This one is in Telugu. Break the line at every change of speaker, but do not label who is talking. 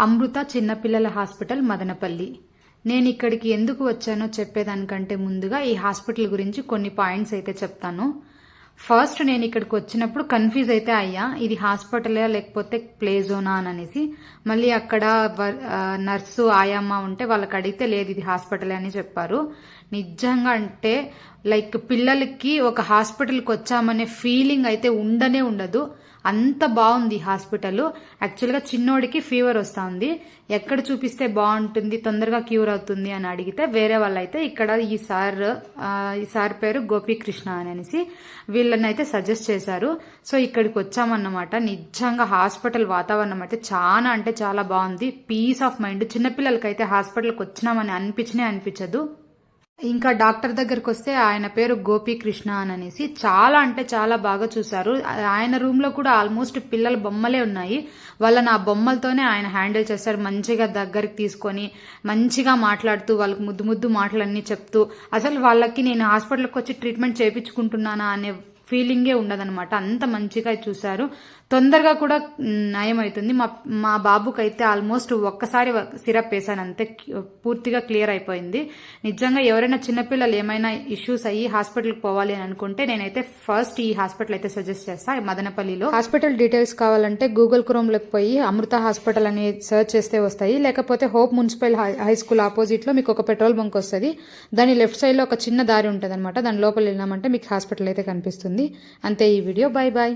అమృత చిన్నపిల్లల హాస్పిటల్ మదనపల్లి. నేను ఇక్కడికి ఎందుకు వచ్చానో చెప్పేదానికంటే ముందుగా ఈ హాస్పిటల్ గురించి కొన్ని పాయింట్స్ అయితే చెప్తాను. ఫస్ట్ నేను ఇక్కడికి వచ్చినప్పుడు కన్ఫ్యూజ్ అయితే అయ్యా, ఇది హాస్పిటలా లేకపోతే ప్లే జోనా అని అనేసి. మళ్ళీ అక్కడ నర్సు ఆయమ్మ ఉంటే వాళ్ళకి అడిగితే లేదు ఇది హాస్పిటల్ అని చెప్పారు. నిజంగా అంటే లైక్ పిల్లలకి ఒక హాస్పిటల్కి వచ్చామనే ఫీలింగ్ అయితే ఉండనే ఉండదు. అంత బాగుంది హాస్పిటల్. యాక్చువల్గా చిన్నోడికి ఫీవర్ వస్తూ ఉంది, ఎక్కడ చూపిస్తే బాగుంటుంది తొందరగా క్యూర్ అవుతుంది అని అడిగితే వేరే వాళ్ళైతే ఇక్కడ ఈ సార్ పేరు గోపీకృష్ణ అని అనేసి వీళ్ళని అయితే సజెస్ట్ చేశారు. సో ఇక్కడికి వచ్చామన్నమాట. నిజంగా హాస్పిటల్ వాతావరణం అయితే చాలా అంటే చాలా బాగుంది. Piece of mind. చిన్నపిల్లలకైతే హాస్పిటల్కి వచ్చినామని అనిపించదు. ఇంకా డాక్టర్ దగ్గరకు వస్తే ఆయన పేరు గోపీకృష్ణ అని అనేసి చాలా అంటే చాలా బాగా చూశారు. ఆయన రూమ్ లో కూడా ఆల్మోస్ట్ పిల్లల బొమ్మలే ఉన్నాయి. వాళ్ళని ఆ బొమ్మలతోనే ఆయన హ్యాండిల్ చేస్తారు. మంచిగా దగ్గరికి తీసుకొని మంచిగా మాట్లాడుతూ వాళ్ళకి ముద్దు ముద్దు మాటలన్నీ చెప్తూ అసలు వాళ్ళకి నేను హాస్పిటల్కి వచ్చి ట్రీట్మెంట్ చేయించుకుంటున్నానా అనే ఫీలింగే ఉండదన్నమాట. అంత మంచిగా చూశారు. తొందరగా కూడా నయం అవుతుంది. మా బాబుకైతే ఆల్మోస్ట్ ఒక్కసారి సిరప్ వేసాను అంతే, పూర్తిగా క్లియర్ అయిపోయింది. నిజంగా ఎవరైనా చిన్నపిల్లలు ఏమైనా ఇష్యూస్ అయ్యి హాస్పిటల్కి పోవాలి అని అనుకుంటే నేనైతే ఫస్ట్ ఈ హాస్పిటల్ అయితే సజెస్ట్ చేస్తా. మదనపల్లిలో హాస్పిటల్ డీటెయిల్స్ కావాలంటే గూగుల్ క్రోమ్లోకి పోయి అమృత హాస్పిటల్ అని సర్చ్ చేస్తే వస్తాయి. లేకపోతే hope municipal high school opposite లో మీకు ఒక పెట్రోల్ బంక్ వస్తుంది. దాని లెఫ్ట్ సైడ్ లో ఒక చిన్న దారి ఉంటుంది అనమాట. దాని లోపల వెళ్ళినామంటే మీకు హాస్పిటల్ అయితే కనిపిస్తుంది. అంతే ఈ వీడియో. Bye bye.